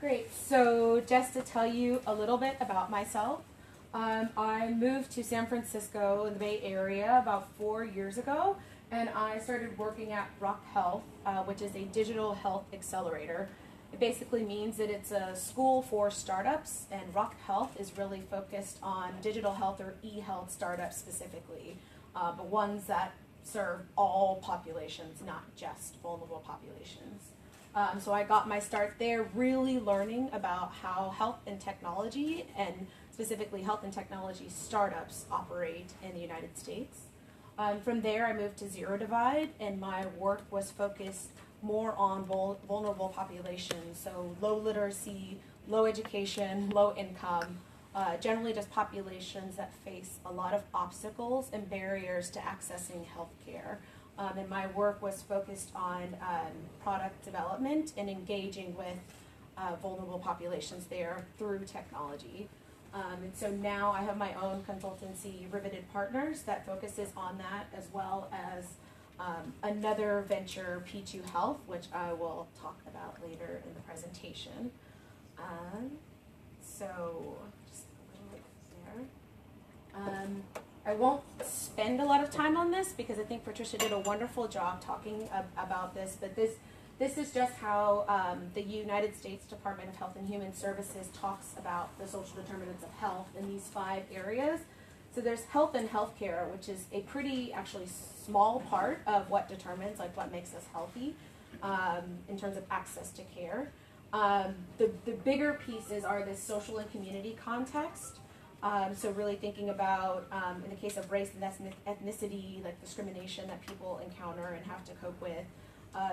Great. So just to tell you a little bit about myself, I moved to San Francisco in the Bay Area about 4 years ago, and I started working at Rock Health, which is a digital health accelerator. It basically means that it's a school for startups, and Rock Health is really focused on digital health or eHealth startups specifically, but ones that serve all populations, not just vulnerable populations. So I got my start there really learning about how health and technology, and specifically health and technology startups, operate in the United States. From there I moved to Zero Divide, and my work was focused more on vulnerable populations, so low literacy, low education, low income, generally just populations that face a lot of obstacles and barriers to accessing health care. And my work was focused on product development and engaging with vulnerable populations there through technology. And so now I have my own consultancy, Riveted Partners, that focuses on that, as well as another venture, P2 Health, which I will talk about later in the presentation. So just a little bit there. I won't spend a lot of time on this because I think Patricia did a wonderful job talking about this, but this is just how the United States Department of Health and Human Services talks about the social determinants of health in these 5 areas. So there's health and healthcare, which is a pretty actually small part of what determines what makes us healthy in terms of access to care. The bigger pieces are this social and community context. So really thinking about, in the case of race and ethnicity, like discrimination that people encounter and have to cope with,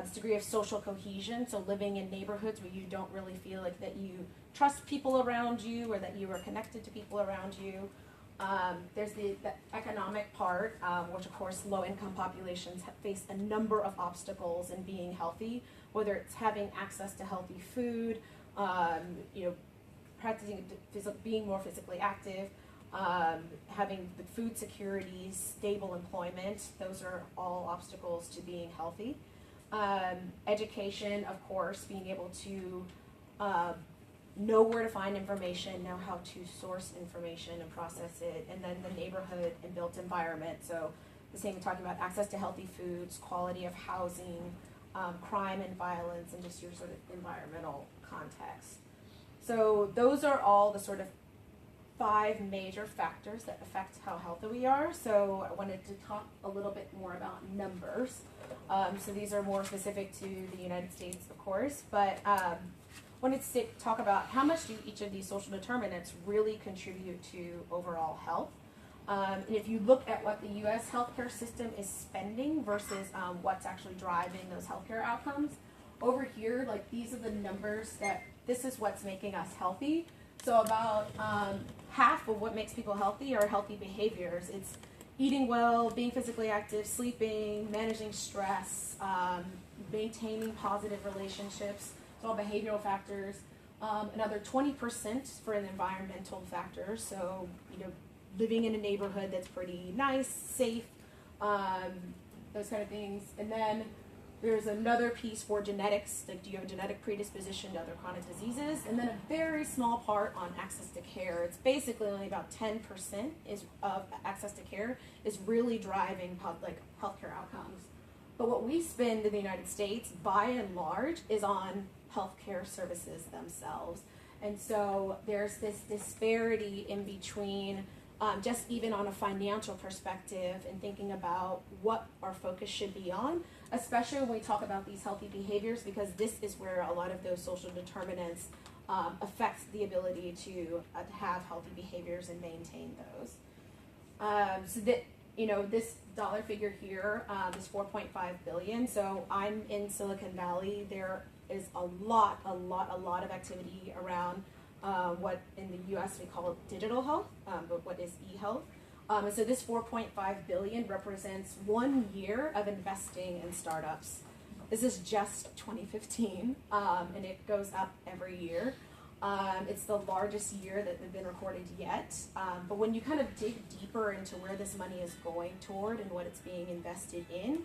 this degree of social cohesion, so living in neighborhoods where you don't really feel like that you trust people around you or that you are connected to people around you. There's the economic part, which of course low-income populations face a number of obstacles in being healthy, whether it's having access to healthy food, practicing being more physically active, having the food security, stable employment. Those are all obstacles to being healthy. Education, of course, being able to know where to find information, know how to source information and process it, and then the neighborhood and built environment. So the same, talking about access to healthy foods, quality of housing, crime and violence, and just your sort of environmental context. So those are all the sort of 5 major factors that affect how healthy we are. So I wanted to talk a little bit more about numbers. So these are more specific to the United States, of course, but wanted to talk about how much do each of these social determinants really contribute to overall health. And if you look at what the U.S. healthcare system is spending versus what's actually driving those healthcare outcomes, over here, these are the numbers that this is what's making us healthy. So about half of what makes people healthy are healthy behaviors. It's eating well, being physically active, sleeping, managing stress, maintaining positive relationships, so all behavioral factors. Another 20% for an environmental factor, so living in a neighborhood that's pretty nice, safe, those kind of things. And then there's another piece for genetics, do you have a genetic predisposition to other chronic diseases? And then a very small part on access to care. It's basically only about 10% of access to care is really driving healthcare outcomes. But what we spend in the United States, by and large, is on healthcare services themselves. And so there's this disparity in between just even on a financial perspective and thinking about what our focus should be on, especially when we talk about these healthy behaviors, because this is where a lot of those social determinants affect the ability to have healthy behaviors and maintain those. So that, this dollar figure here is 4.5 billion. So I'm in Silicon Valley. There is a lot of activity around what in the US we call digital health, but what is eHealth. And so this 4.5 billion represents 1 year of investing in startups. This is just 2015, and it goes up every year. It's the largest year that has been recorded yet. But when you kind of dig deeper into where this money is going toward and what it's being invested in,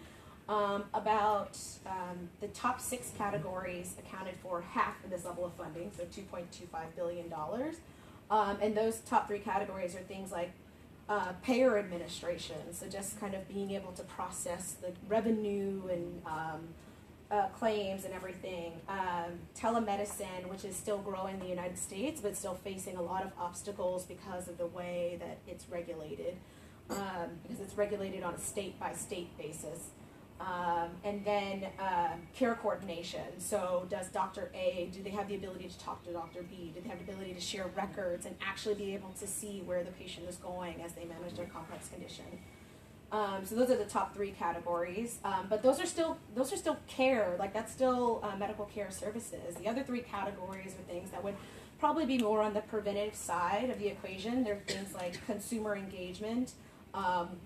The top 6 categories accounted for half of this level of funding, so $2.25 billion. And those top 3 categories are things like payer administration, so just kind of being able to process the revenue and claims and everything. Telemedicine, which is still growing in the United States, but still facing a lot of obstacles because of the way that it's regulated, because it's regulated on a state-by-state basis. And then care coordination. So does Dr. A, do they have the ability to talk to Dr. B? Do they have the ability to share records and actually be able to see where the patient is going as they manage their complex condition? So those are the top 3 categories. But those are still care, like that's still medical care services. The other 3 categories are things that would probably be more on the preventative side of the equation. They're things like consumer engagement,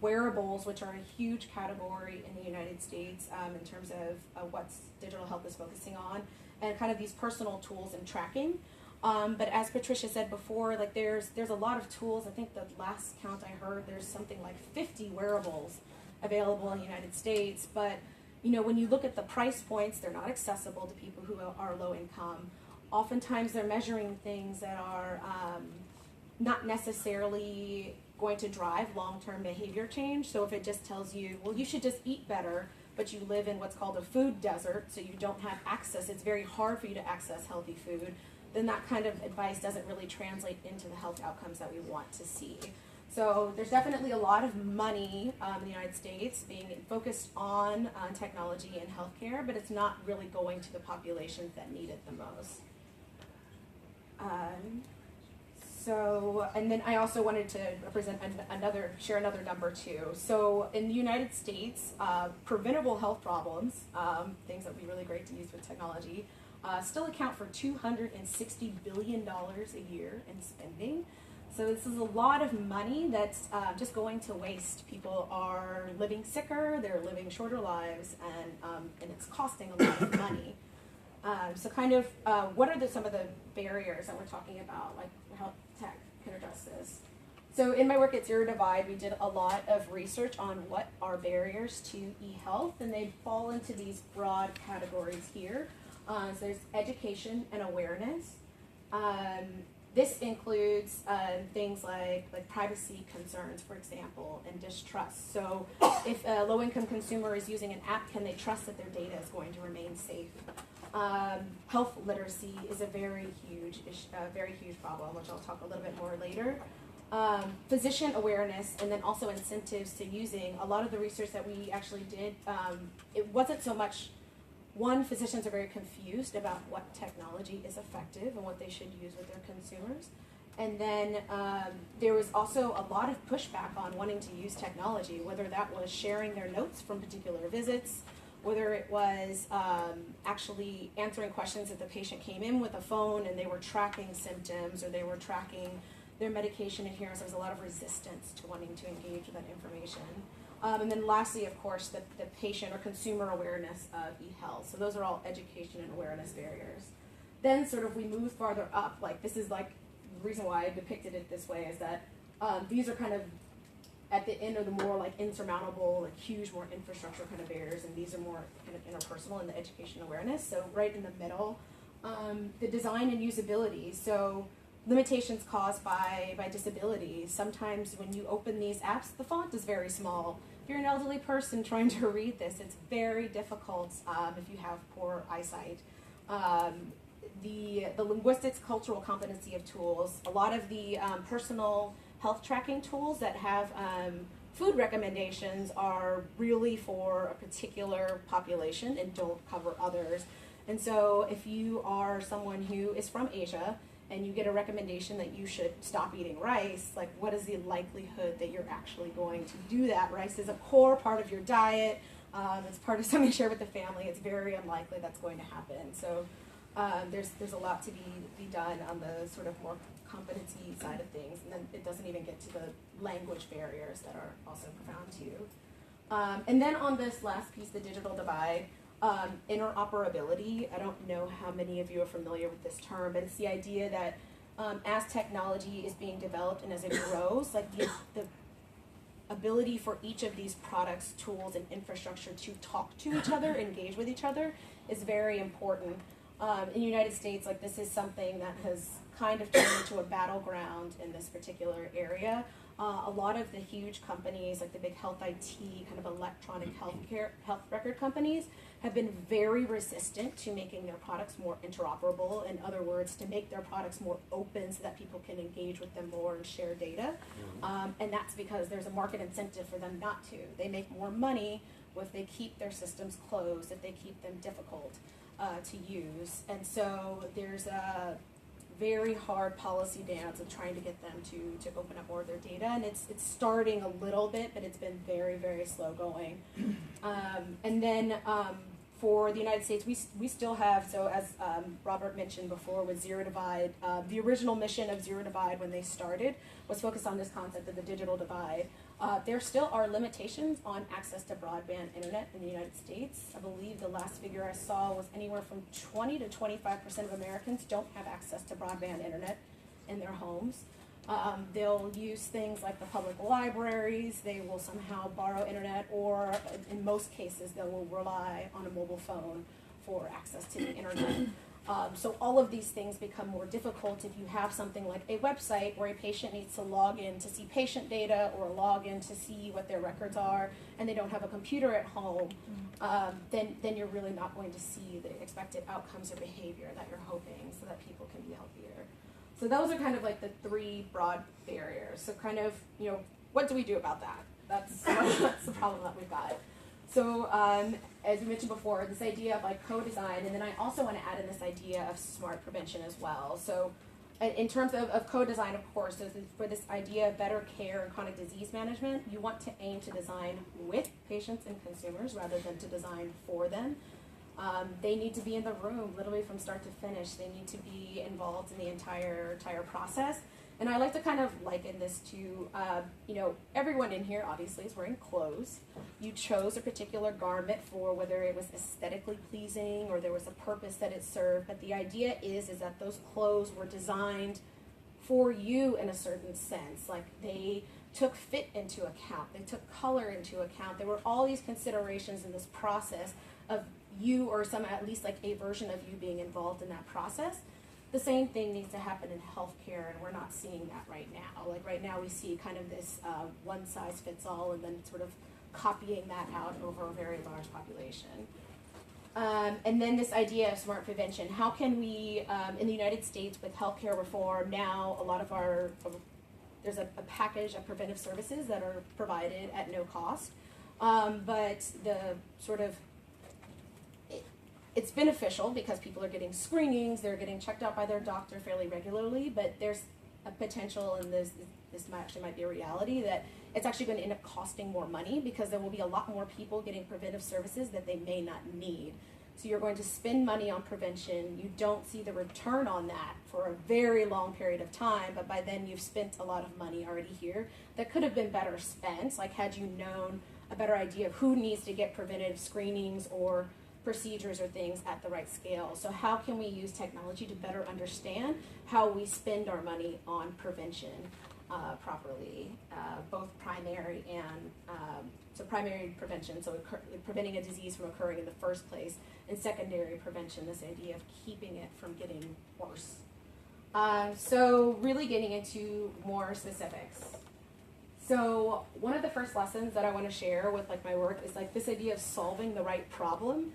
wearables, which are a huge category in the United States in terms of what digital health is focusing on, and kind of these personal tools and tracking. But as Patricia said before, like there's a lot of tools. I think the last count I heard, there's something like 50 wearables available in the United States. But when you look at the price points, they're not accessible to people who are low income. Oftentimes they're measuring things that are not necessarily going to drive long-term behavior change. So if it just tells you, well, you should just eat better, but you live in what's called a food desert, so you don't have access, it's very hard for you to access healthy food, then that kind of advice doesn't really translate into the health outcomes that we want to see. So there's definitely a lot of money in the United States being focused on technology and healthcare, but it's not really going to the populations that need it the most. And then I also wanted to share another number too. So in the United States, preventable health problems, things that would be really great to use with technology, still account for $260 billion a year in spending. So this is a lot of money that's just going to waste. People are living sicker, they're living shorter lives, and it's costing a lot of money. So kind of, what are some of the barriers that we're talking about, like how tech can address this? So in my work at Zero Divide, we did a lot of research on what are barriers to eHealth, and they fall into these broad categories here. So there's education and awareness. This includes things like privacy concerns, for example, and distrust. So if a low-income consumer is using an app, can they trust that their data is going to remain safe? Health literacy is a very huge problem, which I'll talk a little bit more later. Physician awareness, and then also incentives to using. A lot of the research that we actually did, it wasn't so much, physicians are very confused about what technology is effective and what they should use with their consumers. And then there was also a lot of pushback on wanting to use technology, whether that was sharing their notes from particular visits, whether it was actually answering questions if the patient came in with a phone and they were tracking symptoms or they were tracking their medication adherence. There was a lot of resistance to wanting to engage with that information. And then lastly, of course, the patient or consumer awareness of eHealth. So those are all education and awareness barriers. Then sort of we move farther up. Like this is like the reason why I depicted it this way is that these are kind of at the end of the more like insurmountable, like huge, more infrastructure kind of barriers, and these are more kind of interpersonal in the education awareness. So right in the middle, the design and usability. So limitations caused by disability. Sometimes when you open these apps, the font is very small. If you're an elderly person trying to read this, it's very difficult if you have poor eyesight. The linguistics, cultural competency of tools, a lot of the personal health tracking tools that have food recommendations are really for a particular population and don't cover others. And so if you are someone who is from Asia and you get a recommendation that you should stop eating rice, like what is the likelihood that you're actually going to do that? Rice is a core part of your diet. It's part of something you share with the family. It's very unlikely that's going to happen. So there's a lot to be done on the sort of more competency side of things, and then it doesn't even get to the language barriers that are also profound too. And then on this last piece, the digital divide, interoperability. I don't know how many of you are familiar with this term, but it's the idea that, as technology is being developed and as it grows, like the ability for each of these products, tools, and infrastructure to talk to each other, engage with each other, is very important. In the United States, like, this is something that has kind of turned into a battleground in this particular area. A lot of the huge companies, like the big health IT, kind of electronic health record companies, have been very resistant to making their products more interoperable. In other words, to make their products more open so that people can engage with them more and share data. And that's because there's a market incentive for them not to. They make more money if they keep their systems closed, if they keep them difficult to use. And so there's a very hard policy dance of trying to get them to open up more of their data, and it's starting a little bit, but it's been very, very slow going. And then for the United States, we still have, so as Robert mentioned before with Zero Divide, the original mission of Zero Divide when they started was focused on this concept of the digital divide. There still are limitations on access to broadband internet in the United States. I believe the last figure I saw was anywhere from 20 to 25% of Americans don't have access to broadband internet in their homes. They'll use things like the public libraries, they will somehow borrow internet, or in most cases they will rely on a mobile phone for access to the internet. So all of these things become more difficult if you have something like a website where a patient needs to log in to see patient data or log in to see what their records are, and they don't have a computer at home. Then you're really not going to see the expected outcomes or behavior that you're hoping so that people can be healthier. So those are kind of like the three broad barriers. So kind of, what do we do about that? That's the problem that we've got. So as we mentioned before, this idea of like co-design, and then I also want to add in this idea of smart prevention as well. So in terms of co-design, of course, so for this idea of better care and chronic disease management, you want to aim to design with patients and consumers rather than to design for them. They need to be in the room literally from start to finish. They need to be involved in the entire process. And I like to kind of liken this to, everyone in here obviously is wearing clothes. You chose a particular garment for whether it was aesthetically pleasing or there was a purpose that it served. But the idea is that those clothes were designed for you in a certain sense. Like they took fit into account. They took color into account. There were all these considerations in this process of you, or at least like a version of you being involved in that process. The same thing needs to happen in healthcare, and we're not seeing that right now. Like right now we see kind of this one size fits all, and then sort of copying that out over a very large population. And then this idea of smart prevention. How can we, in the United States with healthcare reform, now a lot of there's a package of preventive services that are provided at no cost, but the sort of, it's beneficial because people are getting screenings, they're getting checked out by their doctor fairly regularly, but there's a potential, and this might be a reality, that it's actually going to end up costing more money because there will be a lot more people getting preventive services that they may not need. So you're going to spend money on prevention, you don't see the return on that for a very long period of time, but by then you've spent a lot of money already here that could have been better spent, like had you known a better idea of who needs to get preventive screenings or procedures or things at the right scale. So how can we use technology to better understand how we spend our money on prevention properly, both primary and, so primary prevention, so preventing a disease from occurring in the first place, and secondary prevention, this idea of keeping it from getting worse. So really getting into more specifics. So one of the first lessons that I want to share with like my work is like this idea of solving the right problem.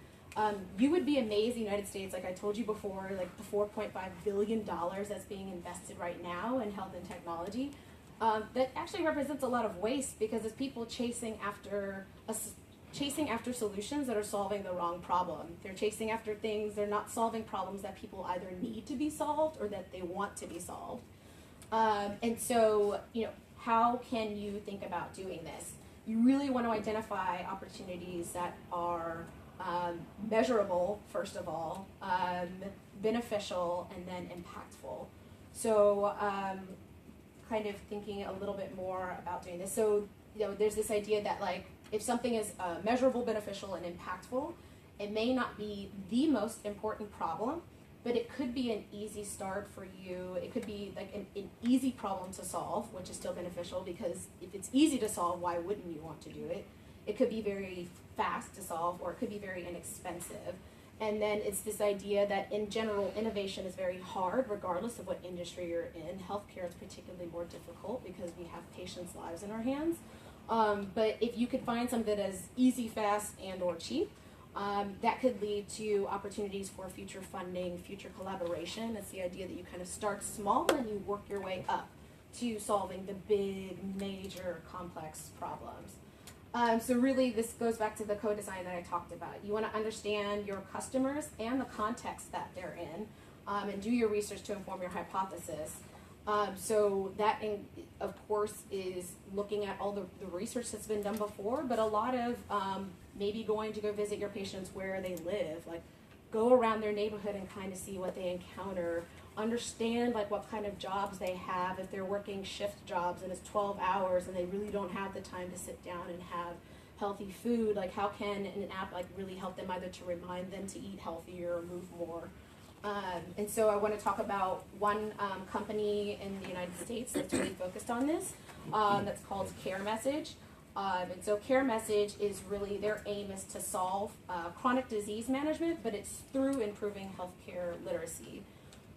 You would be amazed in the United States, like I told you before, like the $4.5 billion that's being invested right now in health and technology, that actually represents a lot of waste because it's people chasing after solutions that are solving the wrong problem. They're chasing after things, they're not solving problems that people either need to be solved or that they want to be solved. And so, how can you think about doing this? You really want to identify opportunities that are measurable, first of all, beneficial, and then impactful. So kind of thinking a little bit more about doing this. So there's this idea that like if something is measurable, beneficial, and impactful, it may not be the most important problem, but it could be an easy start for you. It could be like an easy problem to solve, which is still beneficial, because if it's easy to solve, why wouldn't you want to do it? It could be very fast to solve, or it could be very inexpensive. And then it's this idea that in general, innovation is very hard, regardless of what industry you're in. Healthcare is particularly more difficult because we have patients' lives in our hands. But if you could find something that is easy, fast, and or cheap, that could lead to opportunities for future funding, future collaboration. It's the idea that you kind of start small and you work your way up to solving the big, major, complex problems. So really, this goes back to the co-design that I talked about. You want to understand your customers and the context that they're in, and do your research to inform your hypothesis. So that, of course, is looking at all the research that's been done before, but a lot of maybe going to go visit your patients where they live, like go around their neighborhood and kind of see what they encounter, understand like what kind of jobs they have. If they're working shift jobs and it's 12 hours and they really don't have the time to sit down and have healthy food, like how can an app like really help them either to remind them to eat healthier or move more? And so I want to talk about one company in the United States that's really focused on this, that's called Care Message. And so Care Message is really, their aim is to solve chronic disease management, but it's through improving healthcare literacy.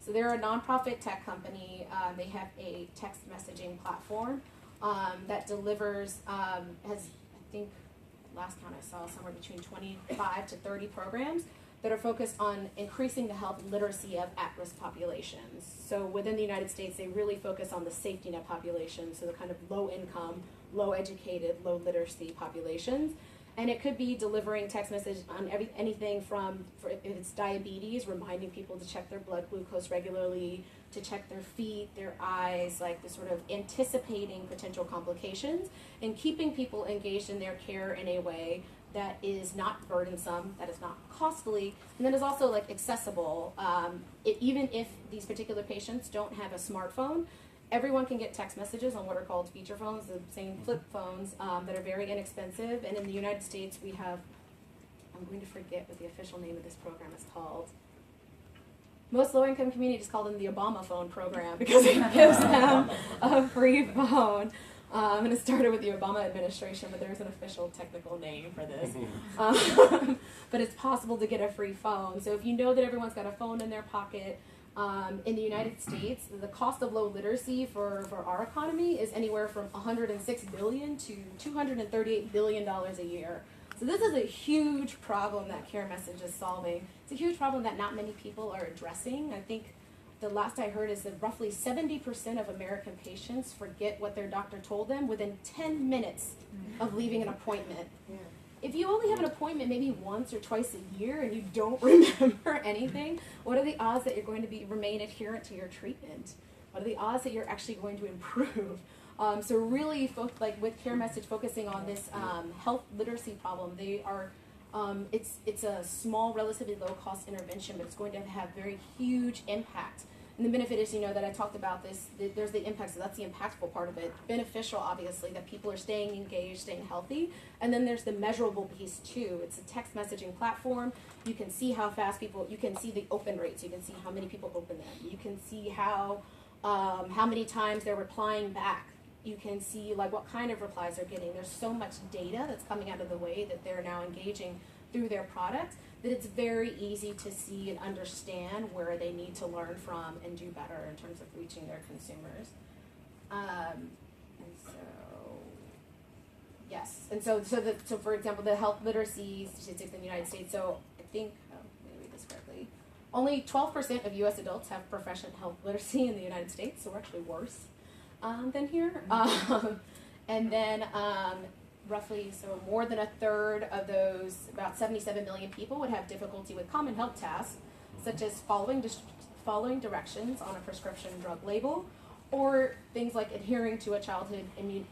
So they're a nonprofit tech company. They have a text messaging platform that delivers, has, I think, last count I saw, somewhere between 25 to 30 programs that are focused on increasing the health literacy of at-risk populations. So within the United States, they really focus on the safety net population, so the kind of low income, low educated, low literacy populations. And it could be delivering text message on anything from, if it's diabetes, reminding people to check their blood glucose regularly, to check their feet, their eyes, like the sort of anticipating potential complications, and keeping people engaged in their care in a way that is not burdensome, that is not costly, and that is also like accessible. Even if these particular patients don't have a smartphone, everyone can get text messages on what are called feature phones, the same flip phones that are very inexpensive. And in the United States, we have, I'm going to forget what the official name of this program is called. Most low-income communities call them the Obama phone program because it gives them a free phone. And it started with the Obama administration, but there's an official technical name for this. But it's possible to get a free phone. So if you know that everyone's got a phone in their pocket, in the United States, the cost of low literacy for our economy is anywhere from $106 billion to $238 billion a year. So this is a huge problem that Care Message is solving. It's a huge problem that not many people are addressing. I think the last I heard is that roughly 70% of American patients forget what their doctor told them within 10 minutes of leaving an appointment. Yeah. If you only have an appointment maybe once or twice a year and you don't remember anything, what are the odds that you're going to remain adherent to your treatment? What are the odds that you're actually going to improve? So really, like with Care Message focusing on this health literacy problem, they are, it's a small, relatively low-cost intervention, but it's going to have very huge impact. And the benefit is, that I talked about this, there's the impact, so that's the impactful part of it. Beneficial, obviously, that people are staying engaged, staying healthy. And then there's the measurable piece, too. It's a text messaging platform. You can see how fast you can see the open rates. You can see how many people open them. You can see how many times they're replying back. You can see, like, what kind of replies they're getting. There's so much data that's coming out of the way that they're now engaging through their product, that it's very easy to see and understand where they need to learn from and do better in terms of reaching their consumers. And so for example, the health literacy statistics in the United States, so I think, let me read this correctly, only 12% of U.S. adults have proficient health literacy in the United States, so we're actually worse than here. And then roughly, so more than a third of those, about 77 million people, would have difficulty with common health tasks, such as following directions on a prescription drug label, or things like adhering to a childhood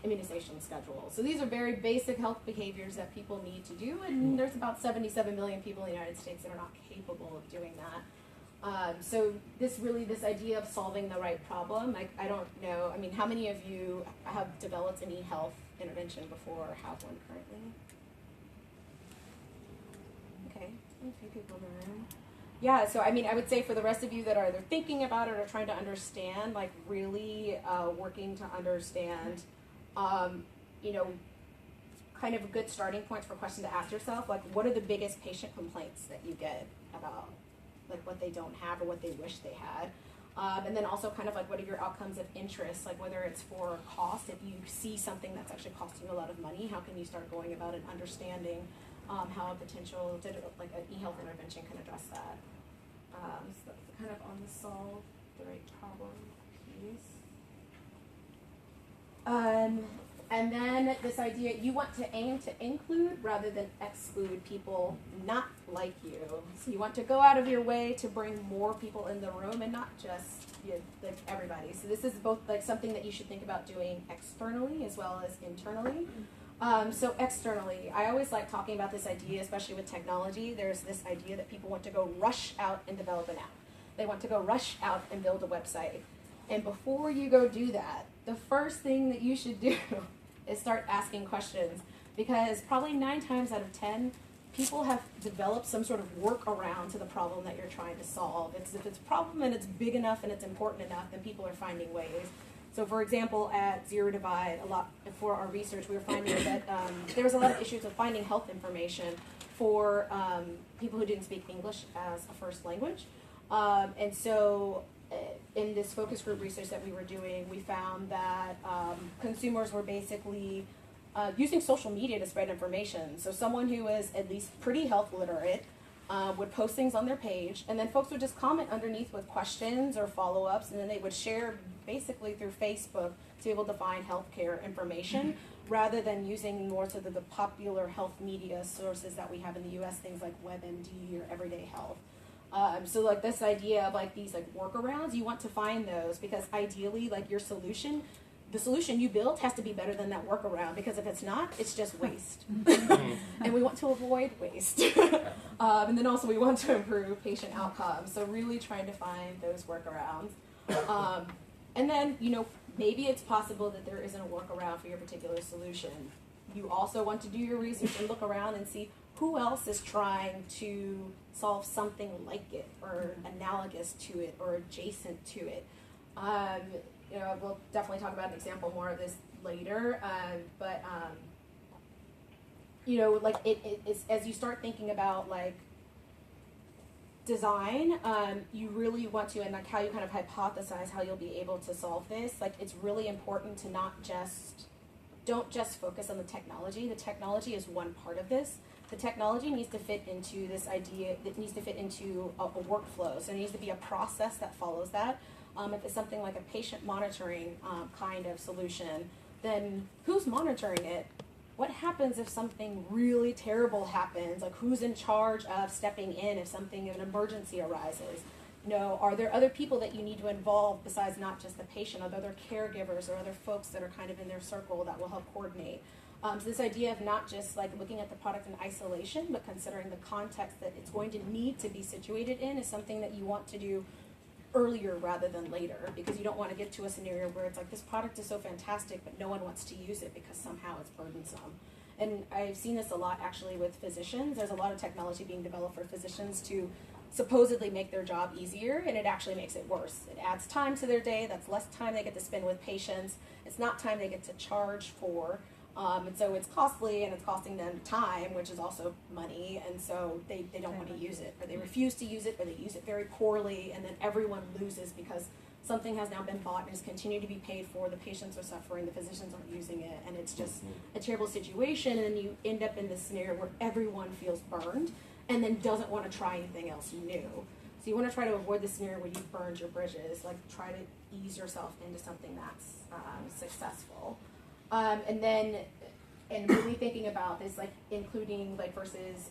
immunization schedule. So these are very basic health behaviors that people need to do, and there's about 77 million people in the United States that are not capable of doing that. So this idea of solving the right problem, I don't know, how many of you have developed an eHealth intervention before or have one currently? Okay, a few people in the room. Yeah, so I mean, I would say for the rest of you that are either thinking about it or trying to understand, like really working to understand, you know, kind of good starting points for questions to ask yourself, like what are the biggest patient complaints that you get about like what they don't have or what they wish they had? And then also kind of like what are your outcomes of interest, like whether it's for cost, if you see something that's actually costing you a lot of money, how can you start going about it, understanding how a potential digital, like an eHealth intervention can address that. So that's kind of on the solve the right problem piece. And then this idea, you want to aim to include rather than exclude people not like you. So you want to go out of your way to bring more people in the room and not just like everybody. So this is both like something that you should think about doing externally as well as internally. So externally, I always like talking about this idea, especially with technology. There's this idea that people want to go rush out and develop an app. They want to go rush out and build a website. And before you go do that, the first thing that you should do is start asking questions, because probably 9 times out of 10, people have developed some sort of workaround to the problem that you're trying to solve. If it's a problem and it's big enough and it's important enough, then people are finding ways. So for example, at Zero Divide, a lot for our research, we were finding that there was a lot of issues with finding health information for people who didn't speak English as a first language. And so in this focus group research that we were doing, we found that consumers were basically using social media to spread information. So someone who was at least pretty health literate would post things on their page, and then folks would just comment underneath with questions or follow-ups, and then they would share basically through Facebook to be able to find healthcare information rather than using more to the popular health media sources that we have in the US, things like WebMD or Everyday Health. So like this idea of like these like workarounds, you want to find those, because ideally like your solution, the solution you build has to be better than that workaround, because if it's not, it's just waste. And we want to avoid waste. And then also we want to improve patient outcomes. So really trying to find those workarounds. And then, you know, maybe it's possible that there isn't a workaround for your particular solution. You also want to do your research and look around and see who else is trying to solve something like it or analogous to it or adjacent to it. You know, we'll definitely talk about an example more of this later, but you know, like it's as you start thinking about like design, you really want to, and like how you kind of hypothesize how you'll be able to solve this, like it's really important to don't just focus on the technology. The technology is one part of this. The technology needs to fit into this idea, it needs to fit into a workflow. So there needs to be a process that follows that. If it's something like a patient monitoring kind of solution, then who's monitoring it? What happens if something really terrible happens? Like who's in charge of stepping in if something, if an emergency arises? You know, are there other people that you need to involve besides not just the patient? Are there other caregivers or other folks that are kind of in their circle that will help coordinate? So this idea of not just like looking at the product in isolation, but considering the context that it's going to need to be situated in is something that you want to do earlier rather than later, because you don't want to get to a scenario where it's like this product is so fantastic but no one wants to use it because somehow it's burdensome. And I've seen this a lot actually with physicians. There's a lot of technology being developed for physicians to supposedly make their job easier, and it actually makes it worse. It adds time to their day. That's less time they get to spend with patients. It's not time they get to charge for. And so it's costly, and it's costing them time, which is also money, and so they don't want to use it, or they refuse to use it, or they use it very poorly, and then everyone loses because something has now been bought and is continued to be paid for, the patients are suffering, the physicians aren't using it, and it's just a terrible situation, and then you end up in this scenario where everyone feels burned and then doesn't want to try anything else new. So you want to try to avoid the scenario where you've burned your bridges, like try to ease yourself into something that's successful. And then, and really thinking about this, like including like versus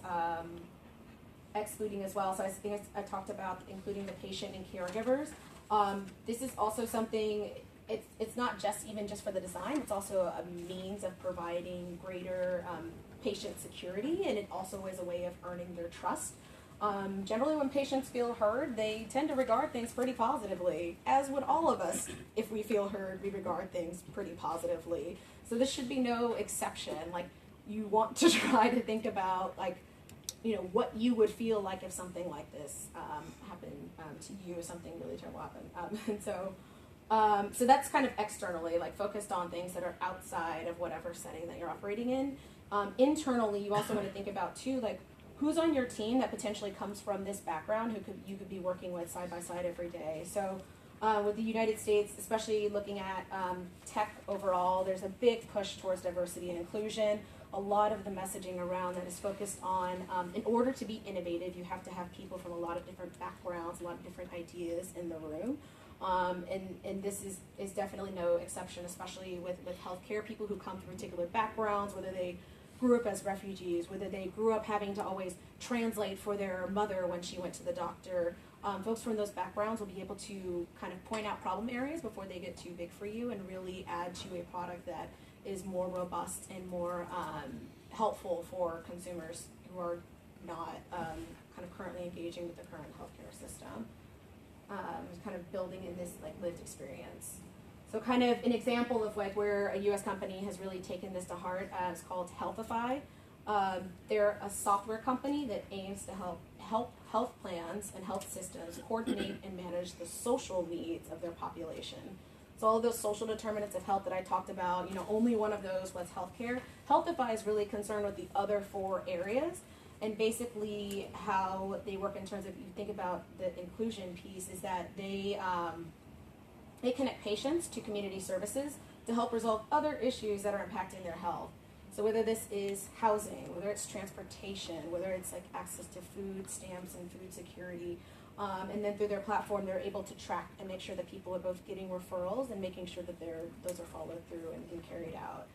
excluding as well. So I think I talked about including the patient and caregivers. This is also something, it's not just even just for the design, it's also a means of providing greater patient security, and it also is a way of earning their trust. Generally when patients feel heard, they tend to regard things pretty positively, as would all of us. If we feel heard, we regard things pretty positively. So this should be no exception. Like, you want to try to think about, like, what you would feel like if something like this happened to you, if something really terrible happened. And so that's kind of externally, like focused on things that are outside of whatever setting that you're operating in. Internally, you also want to think about too, like who's on your team that potentially comes from this background, you could be working with side by side every day. So with the United States, especially looking at tech overall, there's a big push towards diversity and inclusion. A lot of the messaging around that is focused on, in order to be innovative, you have to have people from a lot of different backgrounds, a lot of different ideas in the room. And this is definitely no exception, especially with healthcare, people who come from particular backgrounds, whether they grew up as refugees, whether they grew up having to always translate for their mother when she went to the doctor. Folks from those backgrounds will be able to kind of point out problem areas before they get too big for you and really add to a product that is more robust and more helpful for consumers who are not kind of currently engaging with the current healthcare system. Kind of building in this like lived experience. So kind of an example of like where a U.S. company has really taken this to heart is called Healthify. They're a software company that aims to help health plans and health systems coordinate and manage the social needs of their population. So all of those social determinants of health that I talked about, only one of those was healthcare. Healthify is really concerned with the other 4 areas. And basically how they work in terms of, you think about the inclusion piece, is that they connect patients to community services to help resolve other issues that are impacting their health. So whether this is housing, whether it's transportation, whether it's like access to food stamps and food security, and then through their platform, they're able to track and make sure that people are both getting referrals and making sure that those are followed through and carried out.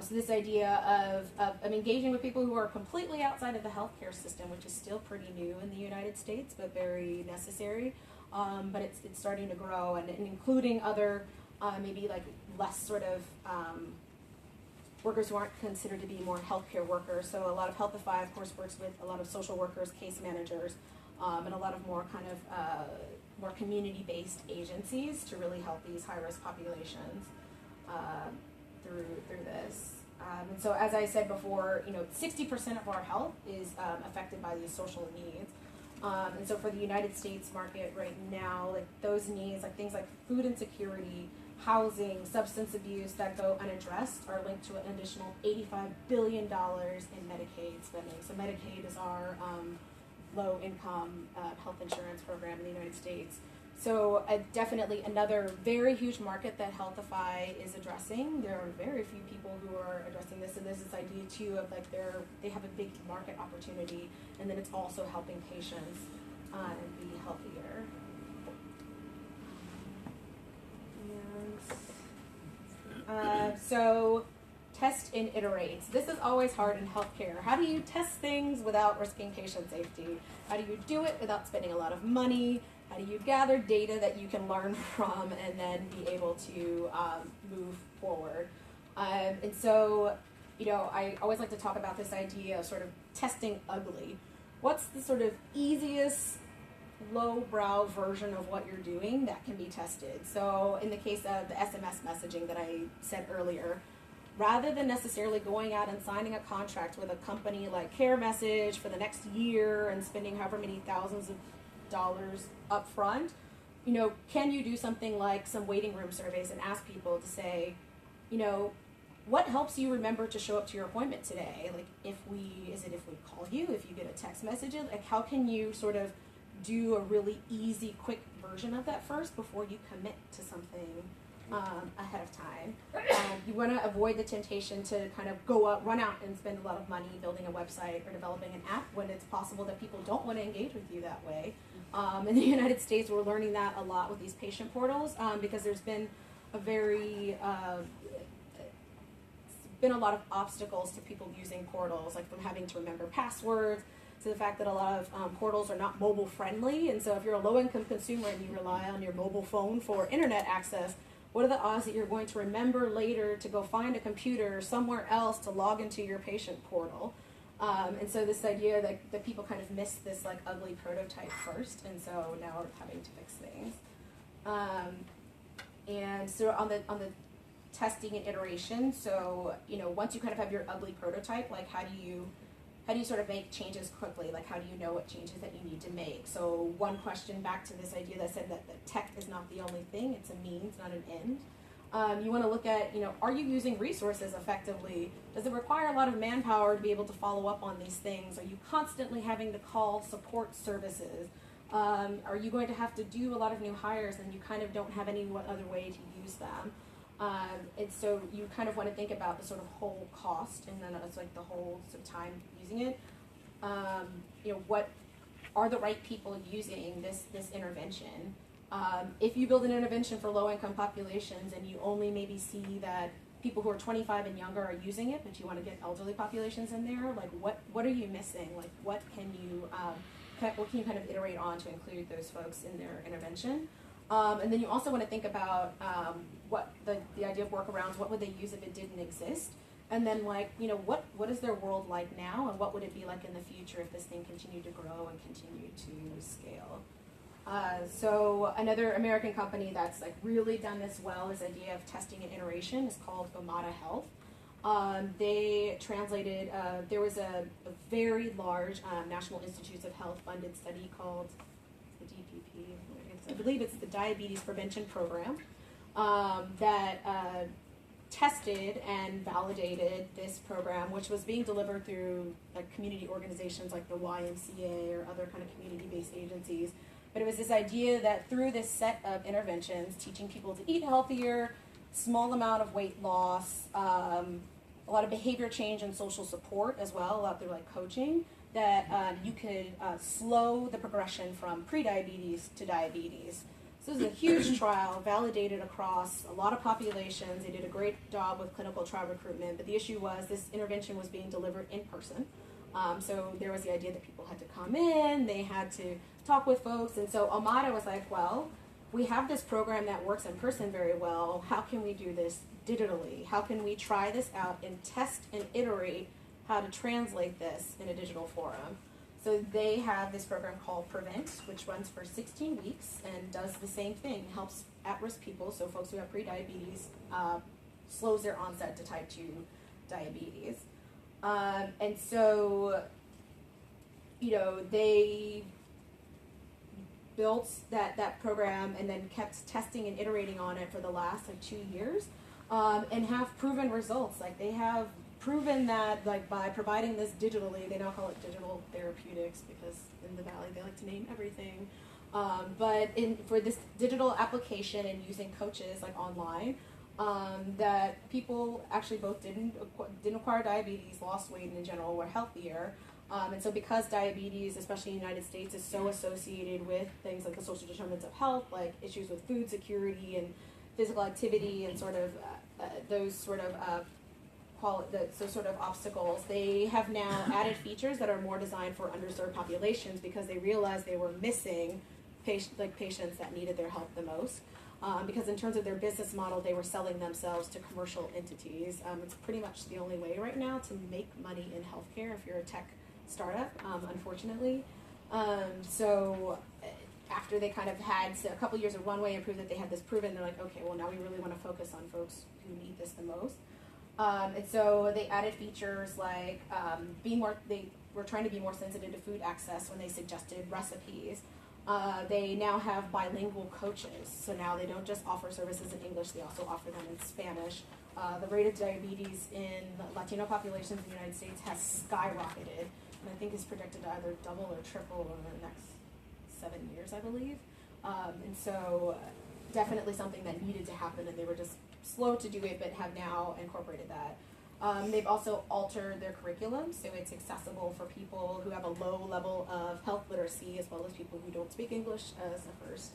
So this idea of engaging with people who are completely outside of the healthcare system, which is still pretty new in the United States, but very necessary. But it's starting to grow, and including other maybe like less sort of workers who aren't considered to be more healthcare workers. So a lot of Healthify, of course, works with a lot of social workers, case managers, and a lot of more kind of more community-based agencies to really help these high-risk populations through this. And so as I said before, 60% of our health is affected by these social needs. And so for the United States market right now, like those needs, like things like food insecurity, housing, substance abuse that go unaddressed are linked to an additional $85 billion in Medicaid spending. So Medicaid is our low-income health insurance program in the United States. So definitely another very huge market that Healthify is addressing. There are very few people who are addressing this, and there's this idea too of like they have a big market opportunity, and then it's also helping patients be healthier. So test and iterate. This is always hard in healthcare. How do you test things without risking patient safety? How do you do it without spending a lot of money? How do you gather data that you can learn from and then be able to move forward? And so, I always like to talk about this idea of sort of testing ugly. What's the sort of easiest low-brow version of what you're doing that can be tested? So in the case of the SMS messaging that I said earlier, rather than necessarily going out and signing a contract with a company like Care Message for the next year and spending however many thousands of dollars up front, can you do something like some waiting room surveys and ask people to say, what helps you remember to show up to your appointment today? Like if we call you, if you get a text message, like how can you sort of do a really easy, quick version of that first before you commit to something ahead of time? You want to avoid the temptation to kind of run out and spend a lot of money building a website or developing an app when it's possible that people don't want to engage with you that way. In the United States, we're learning that a lot with these patient portals because there's been been a lot of obstacles to people using portals, like from having to remember passwords to the fact that a lot of portals are not mobile friendly. And so if you're a low-income consumer and you rely on your mobile phone for internet access, what are the odds that you're going to remember later to go find a computer somewhere else to log into your patient portal? And so this idea that people kind of miss this like ugly prototype first, and so now we're having to fix things. And so on the testing and iteration, so once you kind of have your ugly prototype, like how do you how do you sort of make changes quickly? Like, how do you know what changes that you need to make? So one question back to this idea that said that tech is not the only thing, it's a means, not an end. You want to look at, are you using resources effectively? Does it require a lot of manpower to be able to follow up on these things? Are you constantly having to call support services? Are you going to have to do a lot of new hires and you kind of don't have any other way to use them? And so you kind of want to think about the sort of whole cost, and then it's like the whole sort of time using it. What are the right people using this intervention? If you build an intervention for low-income populations and you only maybe see that people who are 25 and younger are using it, but you want to get elderly populations in there, like what are you missing? Like what can you kind of iterate on to include those folks in their intervention? And then you also want to think about what the idea of workarounds, what would they use if it didn't exist? And then what is their world like now, and what would it be like in the future if this thing continued to grow and continued to scale? So another American company that's really done this well, this idea of testing and iteration, is called Health. They translated, there was a very large National Institutes of Health funded study called the DPP, I believe it's the Diabetes Prevention Program, that tested and validated this program, which was being delivered through community organizations like the YMCA or other kind of community-based agencies. But it was this idea that through this set of interventions, teaching people to eat healthier, small amount of weight loss, a lot of behavior change and social support as well, a lot through coaching, that you could slow the progression from prediabetes to diabetes. So this is a huge trial, validated across a lot of populations. They did a great job with clinical trial recruitment, but the issue was this intervention was being delivered in person. So there was the idea that people had to come in, they had to talk with folks, and so Omada was like, well, we have this program that works in person very well, how can we do this digitally? How can we try this out and test and iterate how to translate this in a digital forum? So they have this program called Prevent, which runs for 16 weeks and does the same thing, helps at-risk people, so folks who have prediabetes, slows their onset to type 2 diabetes. And so, they built that program and then kept testing and iterating on it for the last 2 years, and have proven results. They have proven that by providing this digitally, they now call it digital therapeutics because in the Valley they like to name everything. But for this digital application and using coaches online, that people actually both didn't acquire diabetes, lost weight, and in general were healthier. And so because diabetes, especially in the United States, is so associated with things like the social determinants of health, like issues with food security and physical activity and those sort of obstacles, they have now added features that are more designed for underserved populations because they realized they were missing patients that needed their help the most. Because in terms of their business model, they were selling themselves to commercial entities. It's pretty much the only way right now to make money in healthcare if you're a tech startup, unfortunately. So after they kind of had a couple years of runway and proved that they had this proven, they're like, okay, well now we really want to focus on folks who need this the most. And so they added features like they were trying to be more sensitive to food access when they suggested recipes. They now have bilingual coaches, so now they don't just offer services in English, they also offer them in Spanish. The rate of diabetes in Latino populations in the United States has skyrocketed, and I think is predicted to either double or triple over the next 7 years, I believe. And so definitely something that needed to happen, and they were just slow to do it, but have now incorporated that. They've also altered their curriculum, so it's accessible for people who have a low level of health literacy, as well as people who don't speak English as a first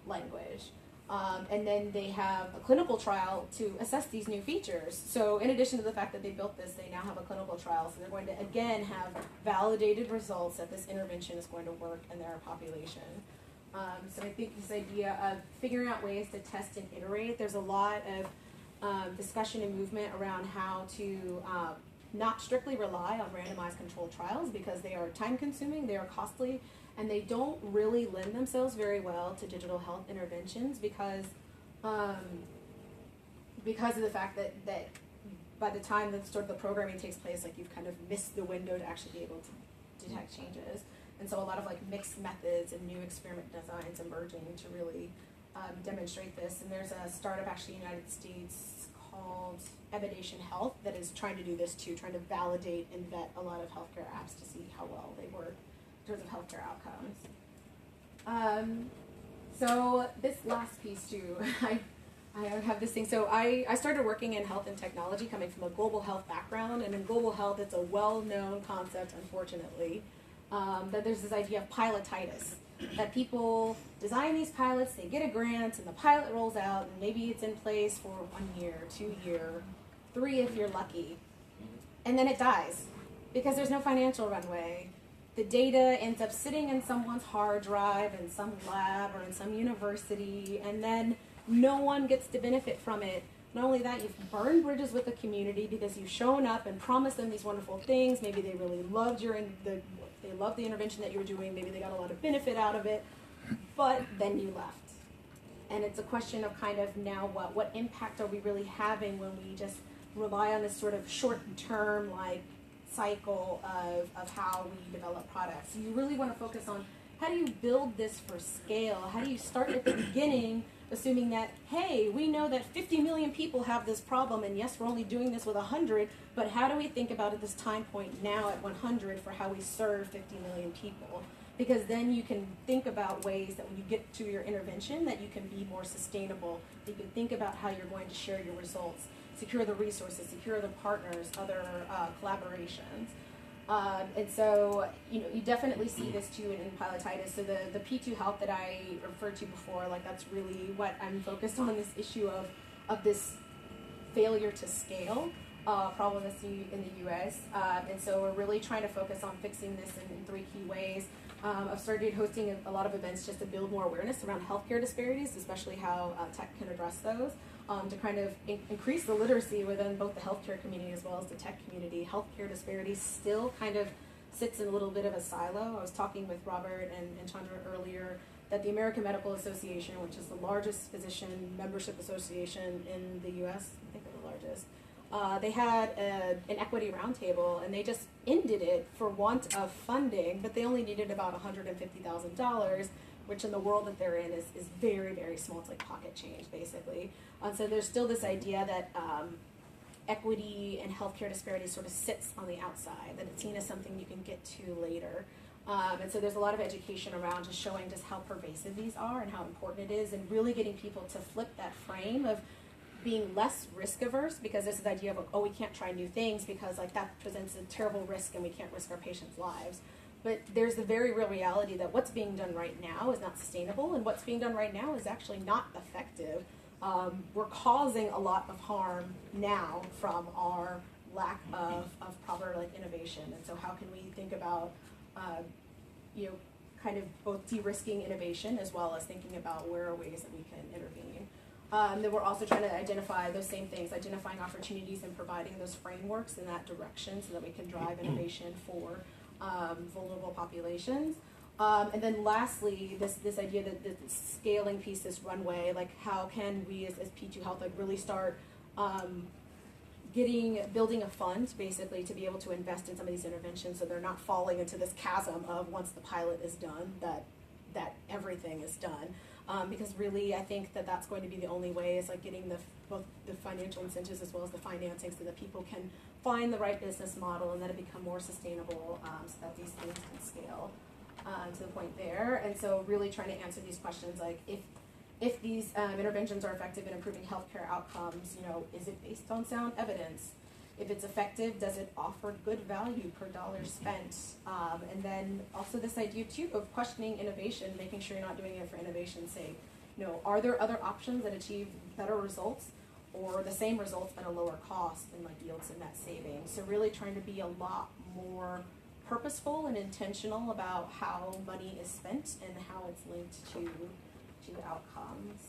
language. And then they have a clinical trial to assess these new features. So in addition to the fact that they built this, they now have a clinical trial, so they're going to, again, have validated results that this intervention is going to work in their population. So I think this idea of figuring out ways to test and iterate, there's a lot of discussion and movement around how to not strictly rely on randomized controlled trials because they are time-consuming, they are costly, and they don't really lend themselves very well to digital health interventions because of the fact that by the time that sort of the programming takes place, like you've kind of missed the window to actually be able to detect changes. And so a lot of like mixed methods and new experiment designs emerging to really demonstrate this. And there's a startup actually in the United States called Evidation Health that is trying to do this too, trying to validate and vet a lot of healthcare apps to see how well they work in terms of healthcare outcomes. So this last piece too, I have this thing. So I started working in health and technology coming from a global health background, and in global health it's a well-known concept, unfortunately, that there's this idea of pilotitis, that people design these pilots, they get a grant, and the pilot rolls out, and maybe it's in place for 1 year, 2 year, 3 if you're lucky, and then it dies because there's no financial runway. The data ends up sitting in someone's hard drive in some lab or in some university, and then no one gets to benefit from it. Not only that, you've burned bridges with the community because you've shown up and promised them these wonderful things. Maybe they really loved they loved the intervention that you were doing. Maybe they got a lot of benefit out of it, but then you left. And it's a question of kind of now what impact are we really having when we just rely on this sort of short-term like cycle of how we develop products. You really want to focus on how do you build this for scale? How do you start at the beginning, assuming that, hey, we know that 50 million people have this problem, and yes, we're only doing this with 100, but how do we think about at this time point now at 100 for how we serve 50 million people? Because then you can think about ways that when you get to your intervention that you can be more sustainable. You can think about how you're going to share your results, secure the resources, secure the partners, other collaborations. And so, you definitely see this too in pilotitis. So the P2 health that I referred to before, like that's really what I'm focused on, this issue of this failure to scale problem that's in the US. And so we're really trying to focus on fixing this in 3 key ways. I've started hosting a lot of events just to build more awareness around healthcare disparities, especially how tech can address those. To kind of increase the literacy within both the healthcare community as well as the tech community. Healthcare disparities still kind of sits in a little bit of a silo. I was talking with Robert and Chandra earlier that the American Medical Association, which is the largest physician membership association in the US, I think they're the largest, they had an equity roundtable, and they just ended it for want of funding, but they only needed about $150,000, which in the world that they're in is very, very small. It's like pocket change, basically. So there's still this idea that equity and healthcare disparity sort of sits on the outside, that it's seen as something you can get to later. And so there's a lot of education around just showing just how pervasive these are and how important it is, and really getting people to flip that frame of being less risk averse, because there's this idea of, oh, we can't try new things because like that presents a terrible risk and we can't risk our patients' lives. But there's the very real reality that what's being done right now is not sustainable, and what's being done right now is actually not effective. We're causing a lot of harm now from our lack of proper like innovation. And so how can we think about, kind of both de-risking innovation as well as thinking about where are ways that we can intervene. Then we're also trying to identify those same things, identifying opportunities and providing those frameworks in that direction so that we can drive innovation for vulnerable populations. And then lastly, this idea that the scaling piece, this runway, like how can we as P2 Health like really start building a fund basically to be able to invest in some of these interventions so they're not falling into this chasm of once the pilot is done, that everything is done. Because really I think that that's going to be the only way, is like getting both the financial incentives as well as the financing so that people can find the right business model and that it become more sustainable so that these things can scale to the point there. And so really trying to answer these questions like if these interventions are effective in improving healthcare outcomes, is it based on sound evidence? If it's effective, does it offer good value per dollar spent? And then also this idea too of questioning innovation, making sure you're not doing it for innovation's sake. Are there other options that achieve better results or the same results at a lower cost and like yields a net savings? So really trying to be a lot more purposeful and intentional about how money is spent and how it's linked to outcomes.